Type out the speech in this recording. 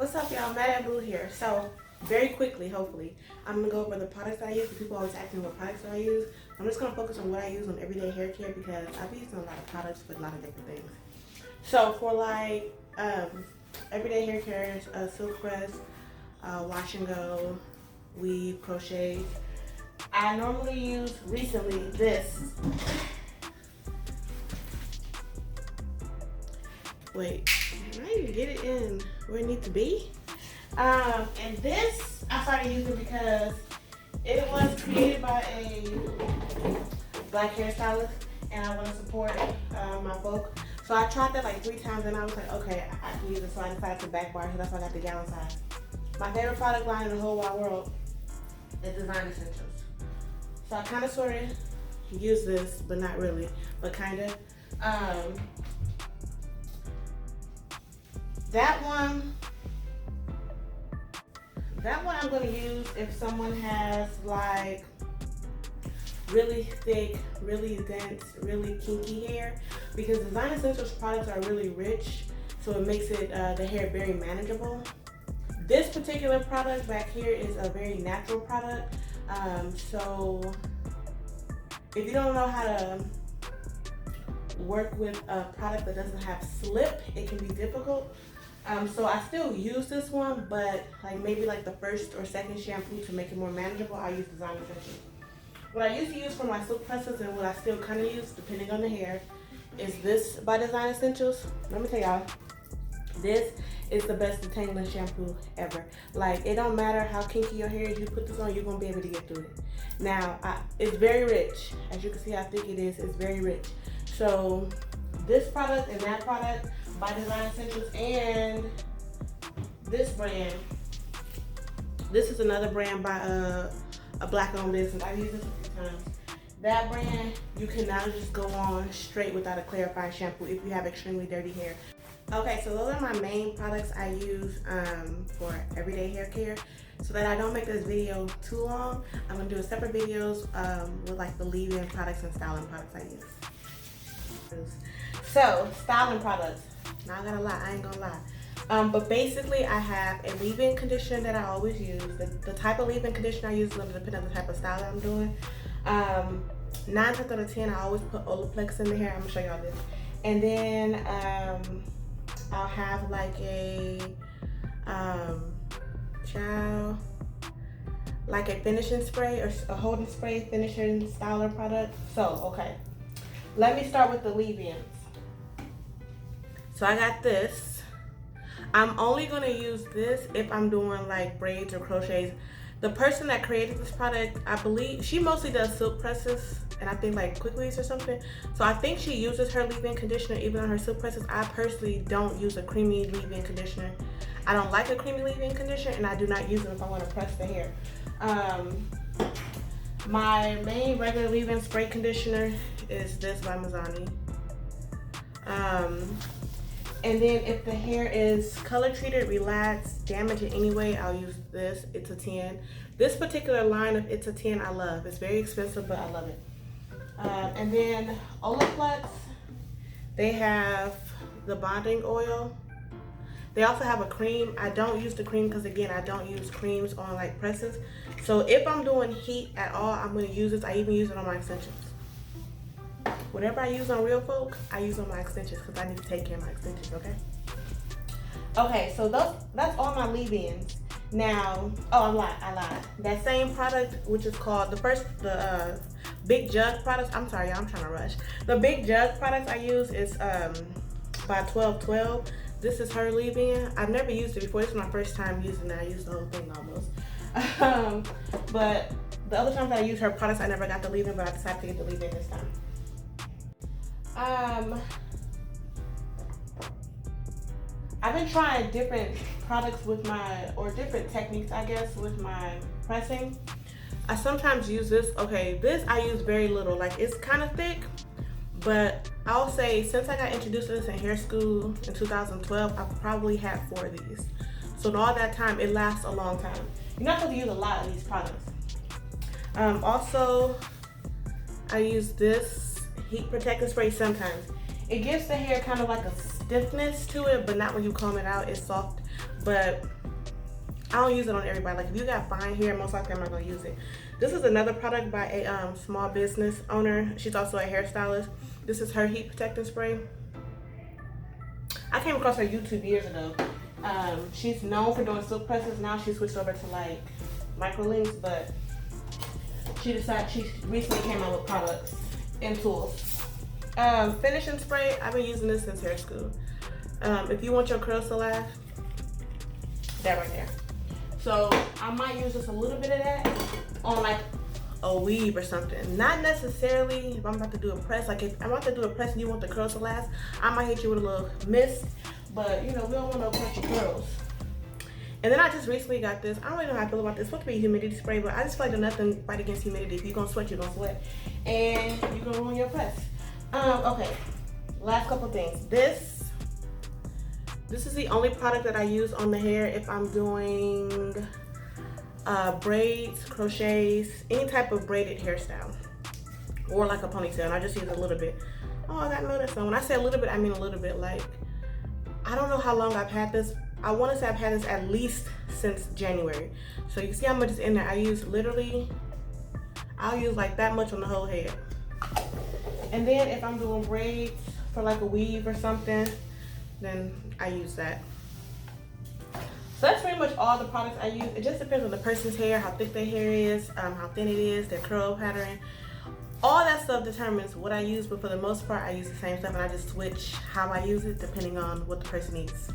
What's up, y'all? Mad at Blue here. So, very quickly, hopefully, I'm gonna go over the products that I use. People always ask me what products do I use. I'm just gonna focus on what I use on everyday hair care because I've used a lot of products for a lot of different things. So, for like everyday hair care, silk press, wash and go, weave, crochet. I normally use recently this. Wait, can I even get it in where it needs to be? And this I started using because it was created by a black hairstylist, and I want to support my folk. So I tried that like 3 times, and I was like, okay, I can use it. So I decided to backbar, so that's why I got the gallon size. My favorite product line in the whole wide world is Design Essentials. So I kind of sort of use this, but not really, but kind of. That one I'm going to use if someone has like really thick, really dense, really kinky hair, because Design Essentials products are really rich, so it makes it the hair very manageable. This particular product back here is a very natural product, so if you don't know how to work with a product that doesn't have slip, it can be difficult. So I still use this one, but like maybe like the first or second shampoo to make it more manageable, I use Design Essentials. What I used to use for my silk presses and what I still kind of use, depending on the hair, is this by Design Essentials. Let me tell y'all, this is the best detangling shampoo ever. Like, it don't matter how kinky your hair is, you put this on, you're gonna be able to get through it. Now, it's very rich. As you can see how thick it is, it's very rich. So this product and that product by Design Essentials, and this brand, this is another brand by a black owned business. I've used this a few times. That brand, you can now just go on straight without a clarifying shampoo if you have extremely dirty hair. Okay, so those are my main products I use for everyday hair care. So that I don't make this video too long, I'm gonna do a separate videos with like the leave-in products and styling products I use. So, styling products. Not gonna lie, I ain't gonna lie. But basically, I have a leave-in conditioner that I always use. The type of leave-in conditioner I use is going to depend on the type of style that I'm doing. 9 times out of 10, I always put Olaplex in the hair. I'm gonna show y'all this. And then I'll have like a like a finishing spray or a holding spray finishing styler product. So, okay. Let me start with the leave-ins. So I got this. I'm only gonna use this if I'm doing like braids or crochets. The person that created this product, I believe, she mostly does silk presses and I think like quick leaves or something. So I think she uses her leave-in conditioner even on her silk presses. I personally don't use a creamy leave-in conditioner. I don't like a creamy leave-in conditioner, and I do not use it if I want to press the hair. My main regular leave-in spray conditioner is this by Mizani. And then if the hair is color treated, relaxed, damaged in any way, I'll use this. It's a 10. This particular line of It's a 10 I love. It's very expensive, but I love it. And then Olaplex, they have the bonding oil. They also have a cream. I don't use the cream because, again, I don't use creams on like presses. So if I'm doing heat at all, I'm going to use this. I even use it on my extensions. Whatever I use on real folk, I use on my extensions because I need to take care of my extensions, okay? Okay, so that's all my leave-ins. Now, I lied. That same product, which is called the Big Jug products. I'm sorry, y'all, I'm trying to rush. The Big Jug products I use is by 1212. This is her leave-in. I've never used it before. This is my first time using it. I used the whole thing almost. But the other times I used her products, I never got the leave-in, but I decided to get the leave-in this time. I've been trying different products with different techniques, I guess, with my pressing. I sometimes use this. Okay, this I use very little. Like, it's kind of thick, but I'll say since I got introduced to this in hair school in 2012, I've probably had 4 of these. So in all that time, it lasts a long time. You're not going to use a lot of these products. Also, I use this heat protectant spray sometimes. It gives the hair kind of like a stiffness to it, but not when you comb it out. It's soft. but I don't use it on everybody. Like if you got fine hair, most likely I'm not gonna use it. This is another product by a small business owner. She's also a hairstylist. This is her heat protectant spray. I came across her YouTube years ago. She's known for doing silk presses. Now she switched over to like microlinks, but she recently came out with products and tools. Finishing spray, I've been using this since hair school. If you want your curls to last, that right there. So I might use just a little bit of that on like a weave or something. Not necessarily if I'm about to do a press. Like if I'm about to do a press and you want the curls to last, I might hit you with a little mist. But you know, we don't want no crunchy curls. And then I just recently got this. I don't really know how I feel about this. It's supposed to be a humidity spray, but I just feel like there's nothing fight against humidity. If you're gonna sweat, you're gonna sweat. And you're gonna ruin your press. Okay, last couple things. This is the only product that I use on the hair if I'm doing braids, crochets, any type of braided hairstyle, or like a ponytail. And I just use a little bit. Oh, I got noticed. When I say a little bit, I mean a little bit. Like, I don't know how long I've had this. I want to say I've had this at least since January. So you see how much is in there. I'll use like that much on the whole head. And then if I'm doing braids for like a weave or something, then I use that. So that's pretty much all the products I use. It just depends on the person's hair, how thick their hair is, how thin it is, their curl pattern. All that stuff determines what I use, but for the most part, I use the same stuff and I just switch how I use it depending on what the person needs.